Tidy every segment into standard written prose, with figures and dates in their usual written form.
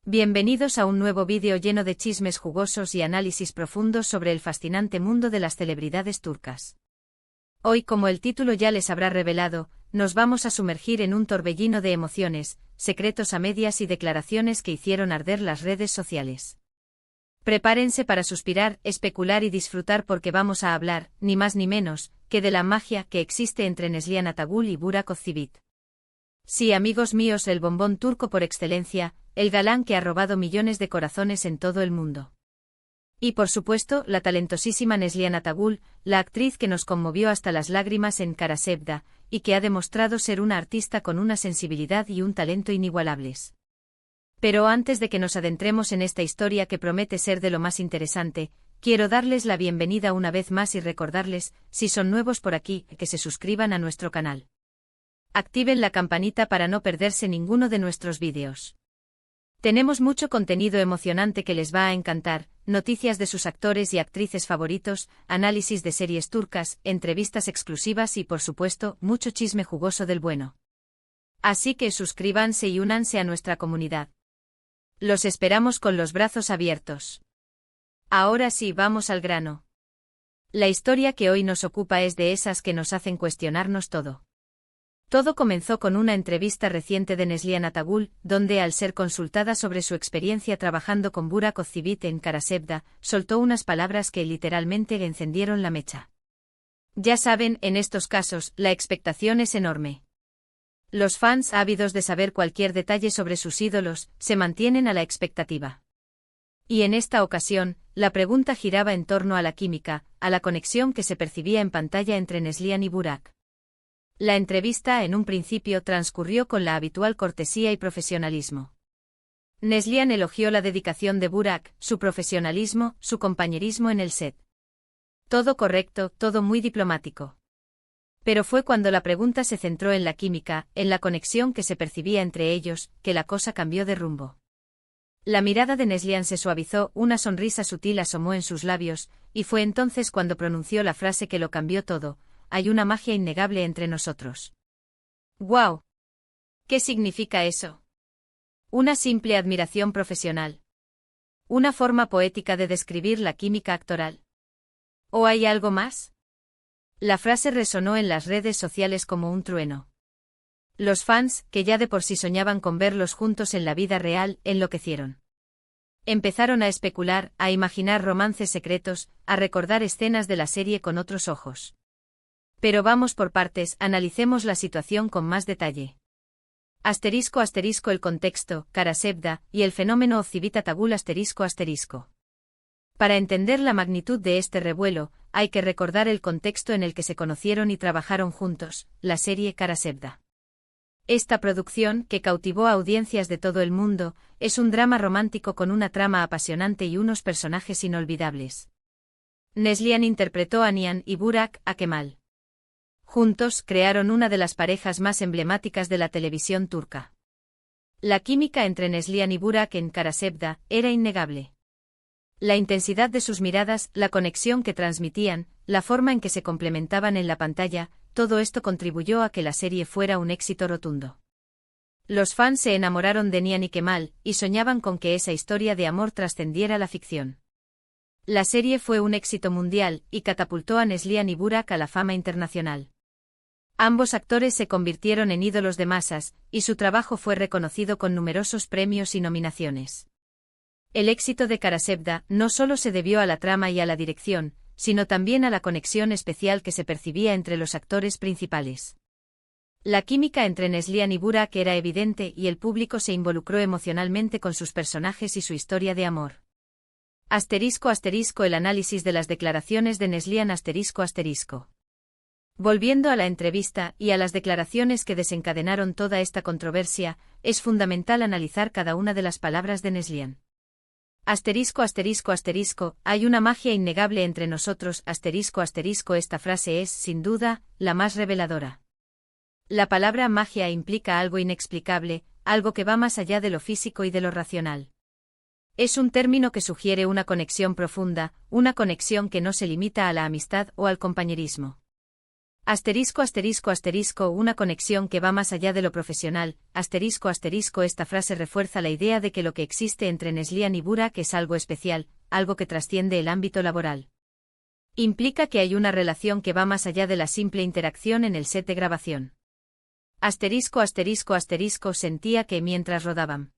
Bienvenidos a un nuevo vídeo lleno de chismes jugosos y análisis profundos sobre el fascinante mundo de las celebridades turcas. Hoy, como el título ya les habrá revelado, nos vamos a sumergir en un torbellino de emociones, secretos a medias y declaraciones que hicieron arder las redes sociales. Prepárense para suspirar, especular y disfrutar porque vamos a hablar, ni más ni menos, que de la magia que existe entre Neslihan Atagul y Burak Özçivit. Sí, amigos míos, el bombón turco por excelencia, el galán que ha robado millones de corazones en todo el mundo. Y por supuesto, la talentosísima Neslihan Atagul, la actriz que nos conmovió hasta las lágrimas en Karasevda, y que ha demostrado ser una artista con una sensibilidad y un talento inigualables. Pero antes de que nos adentremos en esta historia que promete ser de lo más interesante, quiero darles la bienvenida una vez más y recordarles, si son nuevos por aquí, que se suscriban a nuestro canal. Activen la campanita para no perderse ninguno de nuestros vídeos. Tenemos mucho contenido emocionante que les va a encantar, noticias de sus actores y actrices favoritos, análisis de series turcas, entrevistas exclusivas y por supuesto, mucho chisme jugoso del bueno. Así que suscríbanse y únanse a nuestra comunidad. Los esperamos con los brazos abiertos. Ahora sí, vamos al grano. La historia que hoy nos ocupa es de esas que nos hacen cuestionarnos todo. Todo comenzó con una entrevista reciente de Neslihan Atagul, donde al ser consultada sobre su experiencia trabajando con Burak Özçivit en Karasevda, soltó unas palabras que literalmente le encendieron la mecha. Ya saben, en estos casos, la expectación es enorme. Los fans, ávidos de saber cualquier detalle sobre sus ídolos, se mantienen a la expectativa. Y en esta ocasión, la pregunta giraba en torno a la química, a la conexión que se percibía en pantalla entre Neslihan y Burak. La entrevista en un principio transcurrió con la habitual cortesía y profesionalismo. Neslihan elogió la dedicación de Burak, su profesionalismo, su compañerismo en el set. Todo correcto, todo muy diplomático. Pero fue cuando la pregunta se centró en la química, en la conexión que se percibía entre ellos, que la cosa cambió de rumbo. La mirada de Neslihan se suavizó, una sonrisa sutil asomó en sus labios, y fue entonces cuando pronunció la frase que lo cambió todo: hay una magia innegable entre nosotros. ¡Guau! ¿Qué significa eso? Una simple admiración profesional. Una forma poética de describir la química actoral. ¿O hay algo más? La frase resonó en las redes sociales como un trueno. Los fans, que ya de por sí soñaban con verlos juntos en la vida real, enloquecieron. Empezaron a especular, a imaginar romances secretos, a recordar escenas de la serie con otros ojos. Pero vamos por partes, analicemos la situación con más detalle. *** el contexto, Karasevda, y el fenómeno Özçivit Atagul ***. Para entender la magnitud de este revuelo, hay que recordar el contexto en el que se conocieron y trabajaron juntos, la serie Karasevda. Esta producción, que cautivó a audiencias de todo el mundo, es un drama romántico con una trama apasionante y unos personajes inolvidables. Neslihan interpretó a Nihan y Burak a Kemal. Juntos crearon una de las parejas más emblemáticas de la televisión turca. La química entre Neslihan y Burak en Karasevda era innegable. La intensidad de sus miradas, la conexión que transmitían, la forma en que se complementaban en la pantalla, todo esto contribuyó a que la serie fuera un éxito rotundo. Los fans se enamoraron de Nihan y Kemal, y soñaban con que esa historia de amor trascendiera la ficción. La serie fue un éxito mundial, y catapultó a Neslihan y Burak a la fama internacional. Ambos actores se convirtieron en ídolos de masas, y su trabajo fue reconocido con numerosos premios y nominaciones. El éxito de Karasevda no solo se debió a la trama y a la dirección, sino también a la conexión especial que se percibía entre los actores principales. La química entre Neslihan y Burak era evidente y el público se involucró emocionalmente con sus personajes y su historia de amor. *** El análisis de las declaraciones de Neslihan ***. Volviendo a la entrevista y a las declaraciones que desencadenaron toda esta controversia, es fundamental analizar cada una de las palabras de Neslihan. Hay una magia innegable entre nosotros esta frase es, sin duda, la más reveladora. La palabra magia implica algo inexplicable, algo que va más allá de lo físico y de lo racional. Es un término que sugiere una conexión profunda, una conexión que no se limita a la amistad o al compañerismo. Una conexión que va más allá de lo profesional. Esta frase refuerza la idea de que lo que existe entre Neslihan y Burak es algo especial, algo que trasciende el ámbito laboral. Implica que hay una relación que va más allá de la simple interacción en el set de grabación. Sentía que mientras rodaban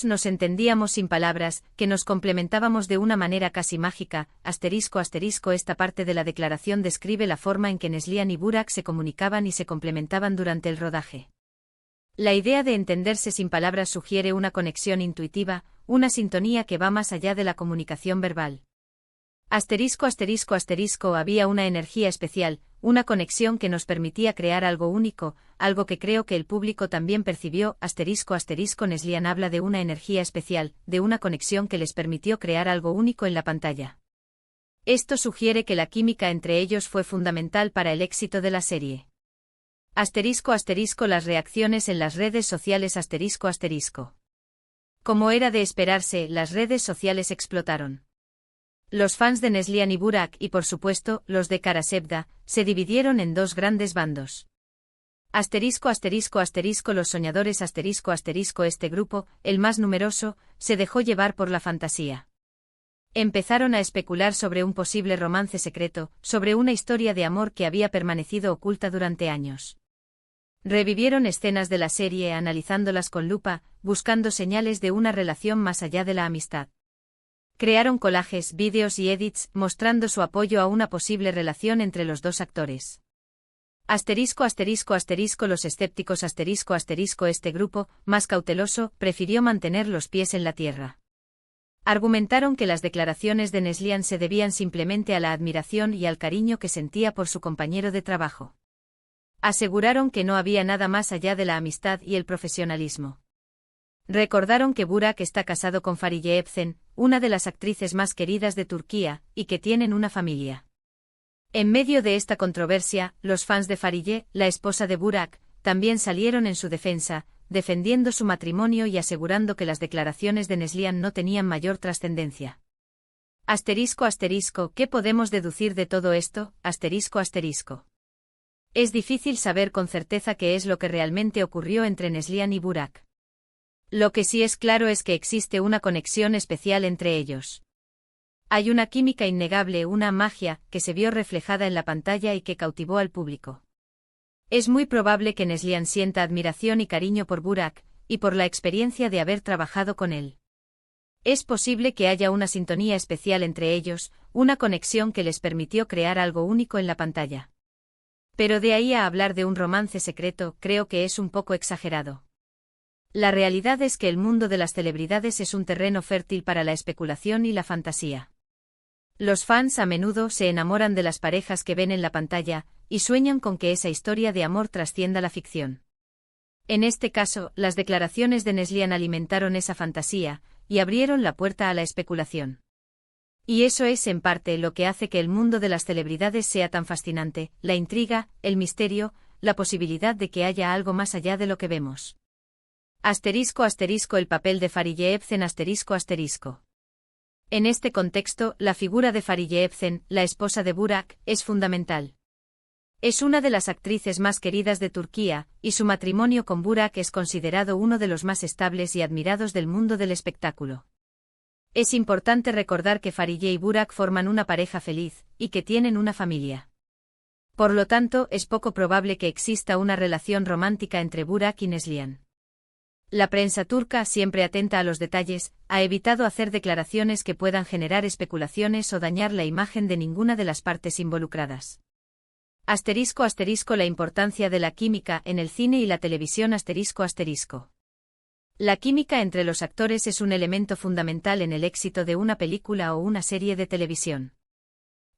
nos entendíamos sin palabras, que nos complementábamos de una manera casi mágica. Esta parte de la declaración describe la forma en que Neslihan y Burak se comunicaban y se complementaban durante el rodaje. La idea de entenderse sin palabras sugiere una conexión intuitiva, una sintonía que va más allá de la comunicación verbal. Había una energía especial, una conexión que nos permitía crear algo único, algo que creo que el público también percibió. Neslihan habla de una energía especial, de una conexión que les permitió crear algo único en la pantalla. Esto sugiere que la química entre ellos fue fundamental para el éxito de la serie. Las reacciones en las redes sociales. Como era de esperarse, las redes sociales explotaron. Los fans de Neslihan y Burak y por supuesto, los de Karasevda, se dividieron en dos grandes bandos. Los soñadores. Este grupo, el más numeroso, se dejó llevar por la fantasía. Empezaron a especular sobre un posible romance secreto, sobre una historia de amor que había permanecido oculta durante años. Revivieron escenas de la serie analizándolas con lupa, buscando señales de una relación más allá de la amistad. Crearon collages, vídeos y edits, mostrando su apoyo a una posible relación entre los dos actores. Los escépticos. Este grupo, más cauteloso, prefirió mantener los pies en la tierra. Argumentaron que las declaraciones de Neslihan se debían simplemente a la admiración y al cariño que sentía por su compañero de trabajo. Aseguraron que no había nada más allá de la amistad y el profesionalismo. Recordaron que Burak está casado con Fariye Evcen, una de las actrices más queridas de Turquía, y que tienen una familia. En medio de esta controversia, los fans de Fariye, la esposa de Burak, también salieron en su defensa, defendiendo su matrimonio y asegurando que las declaraciones de Neslihan no tenían mayor trascendencia. ¿Qué podemos deducir de todo esto? Es difícil saber con certeza qué es lo que realmente ocurrió entre Neslihan y Burak. Lo que sí es claro es que existe una conexión especial entre ellos. Hay una química innegable, una magia, que se vio reflejada en la pantalla y que cautivó al público. Es muy probable que Neslihan sienta admiración y cariño por Burak, y por la experiencia de haber trabajado con él. Es posible que haya una sintonía especial entre ellos, una conexión que les permitió crear algo único en la pantalla. Pero de ahí a hablar de un romance secreto, creo que es un poco exagerado. La realidad es que el mundo de las celebridades es un terreno fértil para la especulación y la fantasía. Los fans a menudo se enamoran de las parejas que ven en la pantalla, y sueñan con que esa historia de amor trascienda la ficción. En este caso, las declaraciones de Neslihan alimentaron esa fantasía, y abrieron la puerta a la especulación. Y eso es en parte lo que hace que el mundo de las celebridades sea tan fascinante, la intriga, el misterio, la posibilidad de que haya algo más allá de lo que vemos. El papel de Fariye Evcen. En este contexto, la figura de Fariye Evcen, la esposa de Burak, es fundamental. Es una de las actrices más queridas de Turquía, y su matrimonio con Burak es considerado uno de los más estables y admirados del mundo del espectáculo. Es importante recordar que Fariye y Burak forman una pareja feliz, y que tienen una familia. Por lo tanto, es poco probable que exista una relación romántica entre Burak y Neslihan. La prensa turca, siempre atenta a los detalles, ha evitado hacer declaraciones que puedan generar especulaciones o dañar la imagen de ninguna de las partes involucradas. La importancia de la química en el cine y la televisión. La química entre los actores es un elemento fundamental en el éxito de una película o una serie de televisión.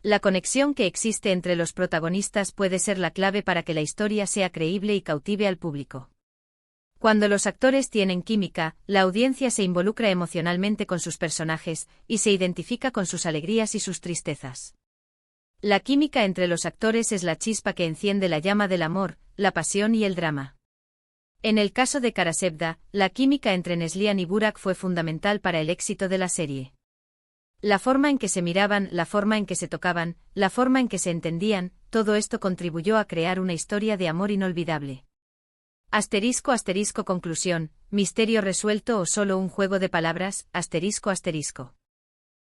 La conexión que existe entre los protagonistas puede ser la clave para que la historia sea creíble y cautive al público. Cuando los actores tienen química, la audiencia se involucra emocionalmente con sus personajes, y se identifica con sus alegrías y sus tristezas. La química entre los actores es la chispa que enciende la llama del amor, la pasión y el drama. En el caso de Karasevda, la química entre Neslihan y Burak fue fundamental para el éxito de la serie. La forma en que se miraban, la forma en que se tocaban, la forma en que se entendían, todo esto contribuyó a crear una historia de amor inolvidable. Asterisco asterisco conclusión, misterio resuelto o solo un juego de palabras, asterisco asterisco.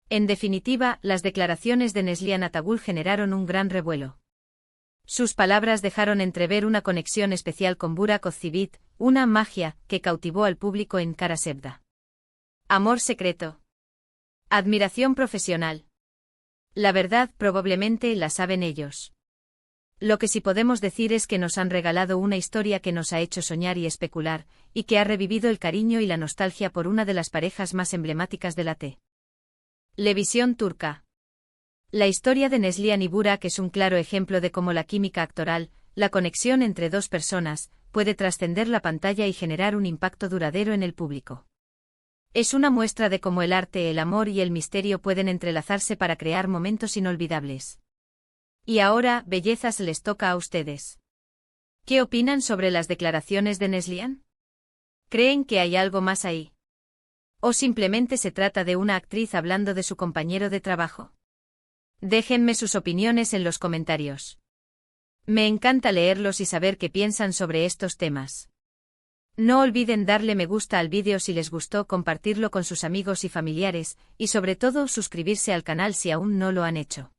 En definitiva, las declaraciones de Neslihan Atagul generaron un gran revuelo. Sus palabras dejaron entrever una conexión especial con Burak Ozcivit, una magia que cautivó al público en Kara Sevda. Amor secreto. Admiración profesional. La verdad probablemente la saben ellos. Lo que sí podemos decir es que nos han regalado una historia que nos ha hecho soñar y especular, y que ha revivido el cariño y la nostalgia por una de las parejas más emblemáticas de la televisión turca. La historia de Neslihan y Burak es un claro ejemplo de cómo la química actoral, la conexión entre dos personas, puede trascender la pantalla y generar un impacto duradero en el público. Es una muestra de cómo el arte, el amor y el misterio pueden entrelazarse para crear momentos inolvidables. Y ahora, bellezas, les toca a ustedes. ¿Qué opinan sobre las declaraciones de Neslihan? ¿Creen que hay algo más ahí? ¿O simplemente se trata de una actriz hablando de su compañero de trabajo? Déjenme sus opiniones en los comentarios. Me encanta leerlos y saber qué piensan sobre estos temas. No olviden darle me gusta al vídeo si les gustó, compartirlo con sus amigos y familiares, y sobre todo suscribirse al canal si aún no lo han hecho.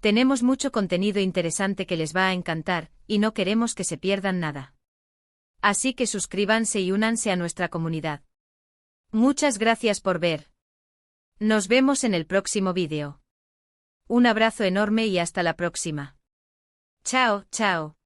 Tenemos mucho contenido interesante que les va a encantar, y no queremos que se pierdan nada. Así que suscríbanse y únanse a nuestra comunidad. Muchas gracias por ver. Nos vemos en el próximo vídeo. Un abrazo enorme y hasta la próxima. Chao, chao.